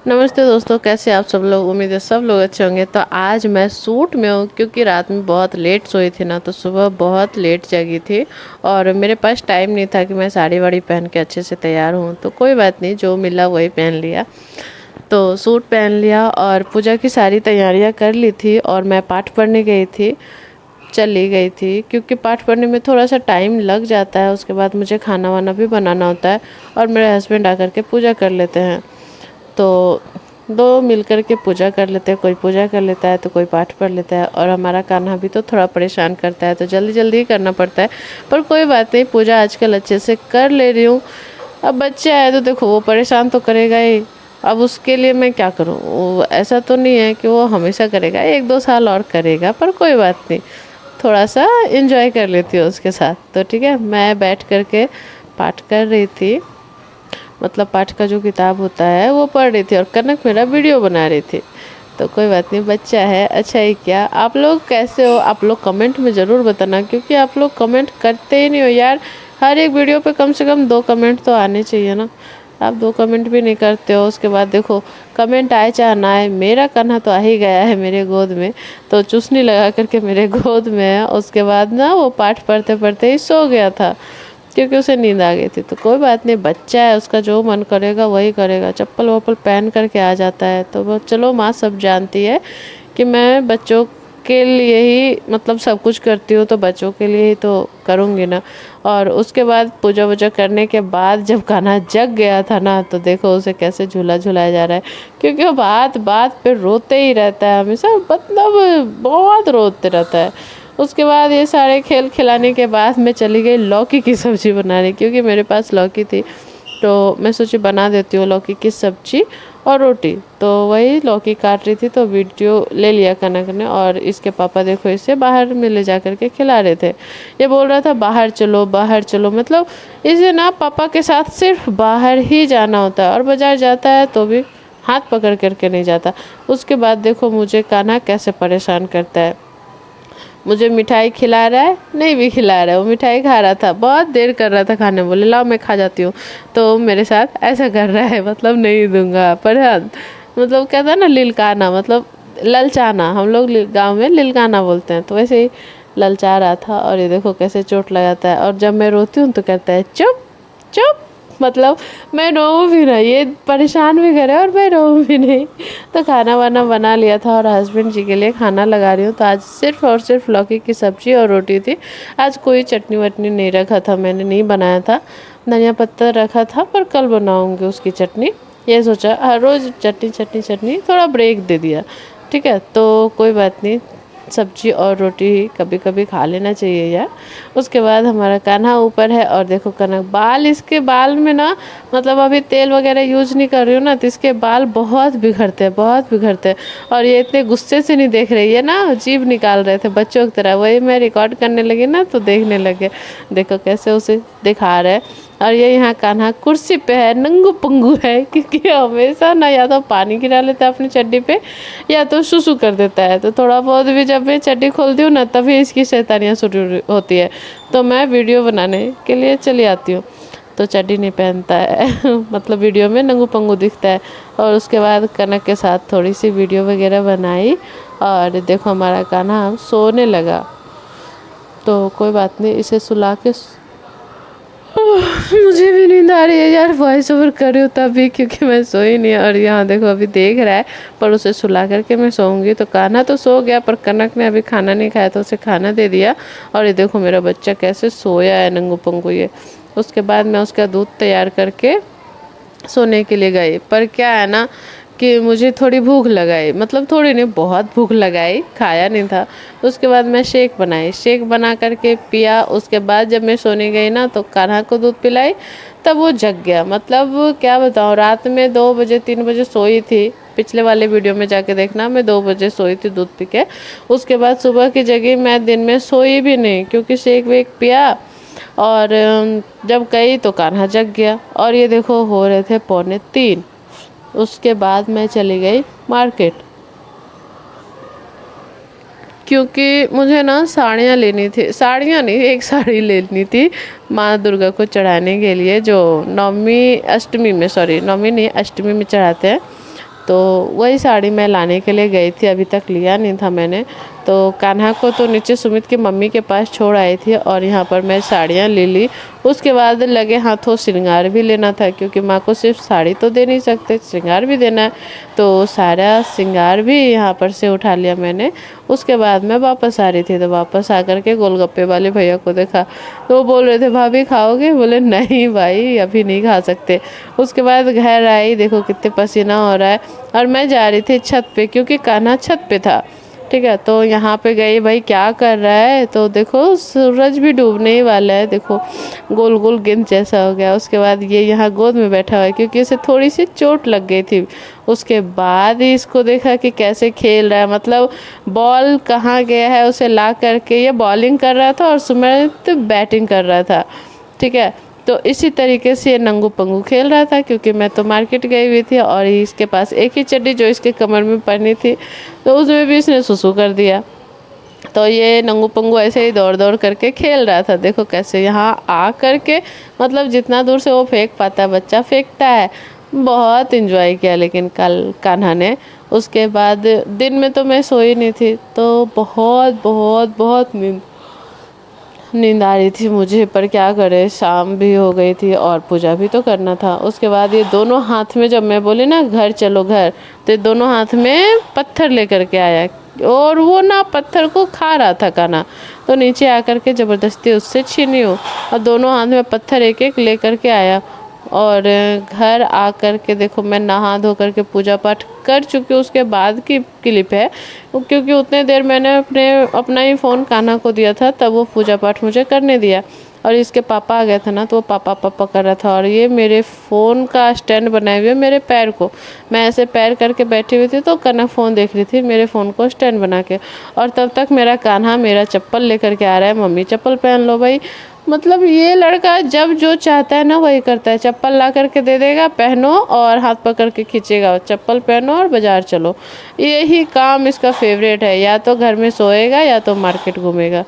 नमस्ते दोस्तों, कैसे आप सब लोग। उम्मीद है सब लोग अच्छे होंगे। तो आज मैं सूट में हूँ क्योंकि रात में बहुत लेट सोई थी ना, तो सुबह बहुत लेट जगी थी और मेरे पास टाइम नहीं था कि मैं साड़ी वाड़ी पहन के अच्छे से तैयार हूँ। तो कोई बात नहीं, जो मिला वही पहन लिया। तो सूट पहन लिया और पूजा की सारी तैयारियाँ कर ली थी और मैं पाठ पढ़ने गई थी, चली गई थी क्योंकि पाठ पढ़ने में थोड़ा सा टाइम लग जाता है। उसके बाद मुझे खाना वाना भी बनाना होता है और मेरे हस्बैंड आकर के पूजा कर लेते हैं। तो दो मिल कर के पूजा कर लेते हैं, कोई पूजा कर लेता है तो कोई पाठ पढ़ लेता है। और हमारा कान्हा भी तो थोड़ा परेशान करता है, तो जल्दी जल्दी ही करना पड़ता है। पर कोई बात नहीं, पूजा आजकल अच्छे से कर ले रही हूँ। अब बच्चा है तो देखो, वो परेशान तो करेगा ही। अब उसके लिए मैं क्या करूँ, वो ऐसा तो नहीं है कि वो हमेशा करेगा, 1-2 साल और करेगा। पर कोई बात नहीं, थोड़ा सा इंजॉय कर लेती हूँ उसके साथ। तो ठीक है, मैं बैठ कर के पाठ कर रही थी, मतलब पाठ का जो किताब होता है वो पढ़ रही थी और कनक मेरा वीडियो बना रही थी। तो कोई बात नहीं, बच्चा है, अच्छा ही क्या। आप लोग कैसे हो, आप लोग कमेंट में ज़रूर बताना, क्योंकि आप लोग कमेंट करते ही नहीं हो यार। हर एक वीडियो पे कम से कम 2 कमेंट तो आने चाहिए ना। आप 2 कमेंट भी नहीं करते हो। उसके बाद देखो, कमेंट आए चाहे ना आए, मेरा कान्हा तो आ ही गया है मेरे गोद में। तो चुसनी लगा करके मेरे गोद में है। उसके बाद ना वो पाठ पढ़ते पढ़ते ही सो गया था क्योंकि उसे नींद आ गई थी। तो कोई बात नहीं, बच्चा है, उसका जो मन करेगा वही करेगा। चप्पल वप्पल पहन करके आ जाता है तो वो चलो, माँ सब जानती है कि मैं बच्चों के लिए ही मतलब सब कुछ करती हूँ, तो बच्चों के लिए ही तो करूँगी ना। और उसके बाद पूजा वूजा करने के बाद जब कान्हा जग गया था ना, तो देखो उसे कैसे झूला झुलाया जा रहा है, क्योंकि वो बात बात पे रोते ही रहता है हमेशा, मतलब बहुत रोते रहता है। उसके बाद ये सारे खेल खिलाने के बाद मैं चली गई लौकी की सब्ज़ी बनाने, क्योंकि मेरे पास लौकी थी। तो मैं सोची बना देती हूँ लौकी की सब्ज़ी और रोटी। तो वही लौकी काट रही थी तो वीडियो ले लिया कनक ने। और इसके पापा देखो इसे बाहर में ले जा करके खिला रहे थे। ये बोल रहा था बाहर चलो बाहर चलो, मतलब इसे ना पापा के साथ सिर्फ बाहर ही जाना होता है, और बाज़ार जाता है तो भी हाथ पकड़ करके नहीं जाता। उसके बाद देखो मुझे कान्हा कैसे परेशान करता है। मुझे मिठाई खिला रहा है, नहीं भी खिला रहा है। वो मिठाई खा रहा था, बहुत देर कर रहा था खाने, बोले लाओ मैं खा जाती हूँ। तो मेरे साथ ऐसा कर रहा है, मतलब नहीं दूंगा। पर हाँ, मतलब कहता है ना लिलकाना, मतलब ललचाना, हम लोग गांव में लिलकाना बोलते हैं। तो वैसे ही ललचा रहा था। और ये देखो कैसे चोट लगाता है। और जब मैं रोती हूँ तो कहता है चुप चुप, मतलब मैं रोऊँ भी ना, ये परेशान भी करे और मैं रोऊँ भी नहीं। तो खाना वाना बना लिया था और हस्बैंड जी के लिए खाना लगा रही हूँ। तो आज सिर्फ और सिर्फ लौकी की सब्ज़ी और रोटी थी। आज कोई चटनी वटनी नहीं रखा था, मैंने नहीं बनाया था। धनिया पत्ता रखा था, पर कल बनाऊँगी उसकी चटनी। ये सोचा, हर रोज़ चटनी चटनी चटनी, थोड़ा ब्रेक दे दिया। ठीक है, तो कोई बात नहीं, सब्जी और रोटी कभी कभी खा लेना चाहिए यार। उसके बाद हमारा कान्हा ऊपर है और देखो कनक, बाल इसके बाल में ना, मतलब अभी तेल वगैरह यूज नहीं कर रही हूँ ना, तो इसके बाल बहुत बिखरते हैं, बहुत बिखरते हैं। और ये इतने गुस्से से नहीं देख रही है ना, जीभ निकाल रहे थे बच्चों की तरह। वही मैं रिकॉर्ड करने लगी ना तो देखने लगे, देखो कैसे उसे दिखा रहे हैं। और ये यहाँ कान्हा कुर्सी पे है, नंगू पंगू है, क्योंकि हमेशा ना या तो पानी गिरा लेता है अपनी चड्डी पे या तो सुसु कर देता है। तो थोड़ा बहुत भी जब मैं चड्डी खोलती हूँ ना, तभी इसकी शैतानियाँ शुरू होती है। तो मैं वीडियो बनाने के लिए चली आती हूँ तो चड्डी नहीं पहनता है मतलब वीडियो में नंगू पंगू दिखता है। और उसके बाद कनक के साथ थोड़ी सी वीडियो वगैरह बनाई और देखो हमारा कान्हा सोने लगा। तो कोई बात नहीं, इसे सुला के मुझे भी नींद आ रही है यार, वॉइस ओवर कर रही हूँ तभी, क्योंकि मैं सोई नहीं। और यहाँ देखो अभी देख रहा है, पर उसे सुला करके मैं सोऊंगी। तो कान्हा तो सो गया, पर कनक ने अभी खाना नहीं खाया तो उसे खाना दे दिया। और ये देखो मेरा बच्चा कैसे सोया है, नंगू पंगू ये। उसके बाद मैं उसका दूध तैयार करके सोने के लिए गई। पर क्या है ना कि मुझे थोड़ी भूख लगाई, मतलब थोड़ी नहीं, बहुत भूख लगाई, खाया नहीं था। उसके बाद मैं शेक बनाई, शेक बना करके पिया। उसके बाद जब मैं सोने गई ना, तो कान्हा को दूध पिलाई, तब वो जग गया। मतलब क्या बताऊँ, रात में 2 बजे 3 बजे सोई थी। पिछले वाले वीडियो में जाके देखना, मैं 2 बजे सोई थी दूध पी के। उसके बाद सुबह की जगह मैं दिन में सोई भी नहीं, क्योंकि शेक वेक पिया। और जब गई तो कान्हा जग गया। और ये देखो हो रहे थे 2:45। उसके बाद मैं चली गई मार्केट, क्योंकि मुझे ना साड़ियाँ लेनी थी, साड़ियाँ नहीं, एक साड़ी लेनी थी माँ दुर्गा को चढ़ाने के लिए, जो नवमी अष्टमी में, सॉरी नवमी नहीं अष्टमी में चढ़ाते हैं। तो वही साड़ी मैं लाने के लिए गई थी, अभी तक लिया नहीं था मैंने। तो कान्हा को तो नीचे सुमित की मम्मी के पास छोड़ आई थी और यहाँ पर मैं साड़ियाँ ले ली। उसके बाद लगे हाथों श्रृंगार भी लेना था, क्योंकि माँ को सिर्फ साड़ी तो दे नहीं सकते, श्रृंगार भी देना है। तो सारा श्रृंगार भी यहाँ पर से उठा लिया मैंने। उसके बाद मैं वापस आ रही थी, तो वापस आकर के गोलगप्पे वाले भैया को देखा, तो वो बोल रहे थे भाभी खाओगे? बोले नहीं भाई अभी नहीं खा सकते। उसके बाद घर आई, देखो कितने पसीना हो रहा है, और मैं जा रही थी छत पे, क्योंकि कान्हा छत पे था। ठीक है, तो यहाँ पे गई, भाई क्या कर रहा है? तो देखो सूरज भी डूबने ही वाला है, देखो गोल गोल गेंद जैसा हो गया। उसके बाद ये यहाँ गोद में बैठा हुआ है, क्योंकि इसे थोड़ी सी चोट लग गई थी। उसके बाद ही इसको देखा कि कैसे खेल रहा है, मतलब बॉल कहाँ गया है उसे ला करके ये बॉलिंग कर रहा था और सुमित बैटिंग कर रहा था। ठीक है, तो इसी तरीके से ये नंगू पंगू खेल रहा था, क्योंकि मैं तो मार्केट गई हुई थी और इसके पास एक ही चड्डी जो इसके कमर में पहनी थी, तो उसमें भी इसने सुसु कर दिया। तो ये नंगू पंगू ऐसे ही दौड़ दौड़ करके खेल रहा था। देखो कैसे यहाँ आ करके, मतलब जितना दूर से वो फेंक पाता है बच्चा फेंकता है। बहुत इंजॉय किया लेकिन कल कान्हा ने। उसके बाद दिन में तो मैं सोई नहीं थी, तो बहुत बहुत बहुत नींद आ रही थी मुझे, पर क्या करे, शाम भी हो गई थी और पूजा भी तो करना था। उसके बाद ये दोनों हाथ में, जब मैं बोली ना घर चलो घर, तो ये दोनों हाथ में पत्थर लेकर के आया, और वो ना पत्थर को खा रहा था कान्हा। तो नीचे आकर के ज़बरदस्ती उससे छीनी हो, और दोनों हाथ में पत्थर एक एक लेकर के आया। और घर आकर के देखो मैं नहा धो करके पूजा पाठ कर चुकी हूँ। उसके बाद की क्लिप है, क्योंकि उतने देर मैंने अपना ही फ़ोन कान्हा को दिया था, तब वो पूजा पाठ मुझे करने दिया। और इसके पापा आ गए थे ना, तो वो पापा पापा कर रहा था, और ये मेरे फ़ोन का स्टैंड बनाए हुए मेरे पैर को, मैं ऐसे पैर करके बैठी हुई थी, तो कनक फ़ोन देख रही थी मेरे फ़ोन को स्टैंड बना के। और तब तक मेरा कान्हा मेरा चप्पल लेकर के आ रहा है, मम्मी चप्पल पहन लो भाई। मतलब ये लड़का जब जो चाहता है ना वही करता है, चप्पल ला करके दे देगा, पहनो, और हाथ पकड़ के खींचेगा, चप्पल पहनो और बाज़ार चलो। यही काम इसका फेवरेट है, या तो घर में सोएगा या तो मार्केट घूमेगा।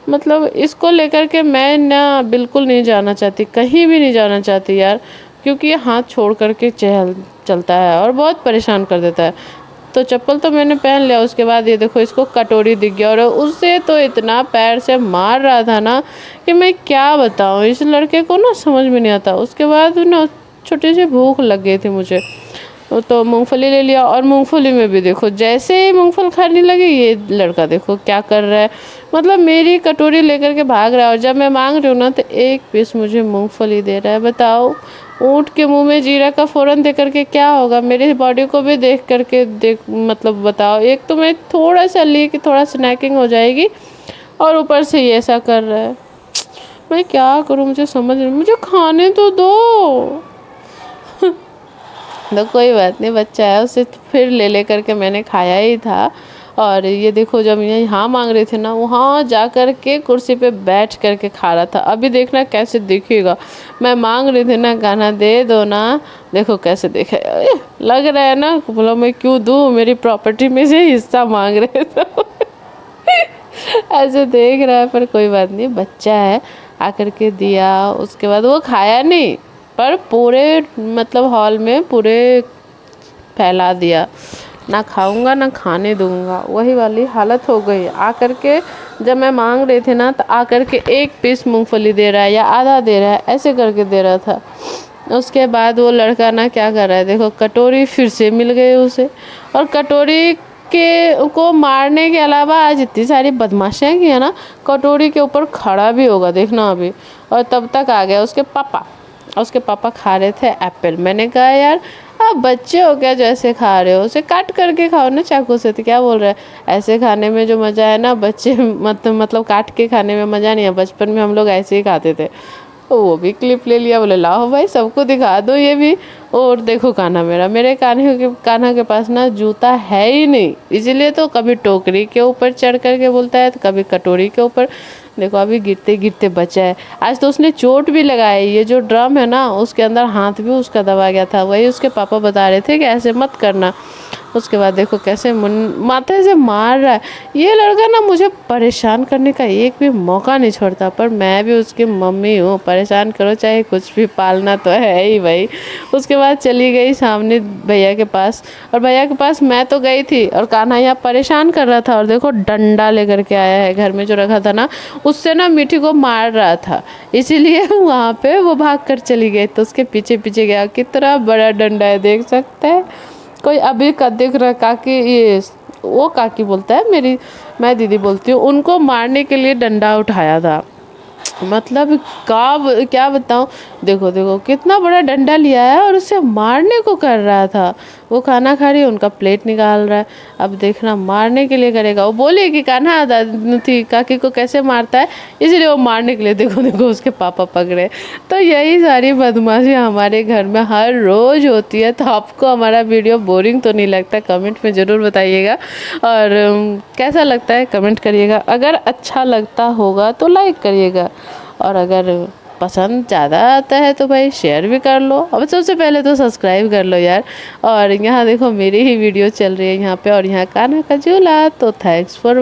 मतलब इसको लेकर के मैं ना बिल्कुल नहीं जाना चाहती, कहीं भी नहीं जाना चाहती यार, क्योंकि ये हाथ छोड़ करके चलता है और बहुत परेशान कर देता है। तो चप्पल तो मैंने पहन लिया। उसके बाद ये देखो इसको कटोरी दिख गया, और उससे तो इतना पैर से मार रहा था ना कि मैं क्या बताऊँ, इस लड़के को ना समझ में नहीं आता। उसके बाद ना छोटी सी भूख लग गई थी मुझे, तो मूंगफली ले लिया, और मूंगफली में भी देखो जैसे ही मूंगफल खाने लगे ये लड़का देखो क्या कर रहा है, मतलब मेरी कटोरी लेकर के भाग रहा है। और जब मैं मांग रही हूँ ना, तो एक पीस मुझे मूंगफली दे रहा है। बताओ, ऊँट के मुंह में जीरा का फ़ौरन दे करके क्या होगा, मेरी बॉडी को भी देख करके मतलब बताओ। एक तो मैं थोड़ा सा ली कि थोड़ा स्नैकिंग हो जाएगी, और ऊपर से ये ऐसा कर रहा है। मैं क्या करूँ, मुझे समझ नहीं, मुझे खाने तो दो। तो कोई बात नहीं, बच्चा है, उसे फिर ले करके मैंने खाया ही था। और ये देखो जब ये यहाँ मांग रहे थे ना, वहाँ जा कर के कुर्सी पे बैठ करके खा रहा था। अभी देखना कैसे दिखेगा, मैं मांग रही थी ना गाना दे दो ना, देखो कैसे देखे, लग रहा है ना बोलो मैं क्यों दूँ, मेरी प्रॉपर्टी में से हिस्सा मांग रहे थे। ऐसे देख रहा है, पर कोई बात नहीं, बच्चा है, आकर के दिया। उसके बाद वो खाया नहीं, पर पूरे मतलब हॉल में पूरे फैला दिया, ना खाऊंगा ना खाने दूंगा, वही वाली हालत हो गई। आकर के जब मैं मांग रही थी ना, तो आकर के एक पीस मूंगफली दे रहा है या आधा दे रहा है, ऐसे करके दे रहा था। उसके बाद वो लड़का ना क्या कर रहा है, देखो कटोरी फिर से मिल गई उसे, और कटोरी के को मारने के अलावा आज इतनी सारी बदमाशियाँ की है ना, कटोरी के ऊपर खड़ा भी होगा देखना अभी। और तब तक आ गया उसके पापा, उसके पापा खा रहे थे एप्पल। मैंने कहा यार आप बच्चे हो क्या, जैसे खा रहे हो उसे काट करके खाओ ना चाकू से। तो क्या बोल रहे हैं, ऐसे खाने में जो मज़ा है ना, बच्चे मतलब काट के खाने में मज़ा नहीं है, बचपन में हम लोग ऐसे ही खाते थे। तो वो भी क्लिप ले लिया, बोले लाओ भाई सबको दिखा दो ये भी। और देखो कान्हा मेरे कान्हा के पास ना जूता है ही नहीं, इसलिए तो कभी टोकरी के ऊपर चढ़ करके बोलता है, तो कभी कटोरी के ऊपर। देखो अभी गिरते गिरते बचा है, आज तो उसने चोट भी लगाई। ये जो ड्रम है ना, उसके अंदर हाथ भी उसका दबा गया था, वही उसके पापा बता रहे थे कि ऐसे मत करना। उसके बाद देखो कैसे माथे से मार रहा है। ये लड़का ना मुझे परेशान करने का एक भी मौका नहीं छोड़ता, पर मैं भी उसकी मम्मी हूँ, परेशान करो चाहे कुछ भी, पालना तो है ही भाई। उसके बाद चली गई सामने भैया के पास, और भैया के पास मैं तो गई थी और कान्हा यहाँ परेशान कर रहा था, और देखो डंडा लेकर के आया है घर में जो रखा था ना, उससे ना मीठी को मार रहा था, इसीलिए वहाँ पे वो भाग कर चली गई। तो उसके पीछे पीछे गया, कितना बड़ा डंडा है देख सकते हैं। कोई अभी का दिख रहा काकी, ये वो काकी बोलता है मेरी, मैं दीदी बोलती हूँ, उनको मारने के लिए डंडा उठाया था। मतलब क्या बताऊँ, देखो देखो कितना बड़ा डंडा लिया है और उसे मारने को कर रहा था। वो खाना खा रही है, उनका प्लेट निकाल रहा है, अब देखना मारने के लिए करेगा। वो बोले कि कान्हा थी काकी को कैसे मारता है, इसलिए वो मारने के लिए, देखो देखो उसके पापा पकड़े। तो यही सारी बदमाशी हमारे घर में हर रोज़ होती है। तो आपको हमारा वीडियो बोरिंग तो नहीं लगता, कमेंट में ज़रूर बताइएगा, और कैसा लगता है कमेंट करिएगा। अगर अच्छा लगता होगा तो लाइक करिएगा, और अगर पसंद ज़्यादा आता है तो भाई शेयर भी कर लो। अब सबसे पहले तो सब्सक्राइब कर लो यार। और यहाँ देखो मेरी ही वीडियो चल रही है यहाँ पे, और यहाँ कान्हा का झूला। तो थैंक्स फॉर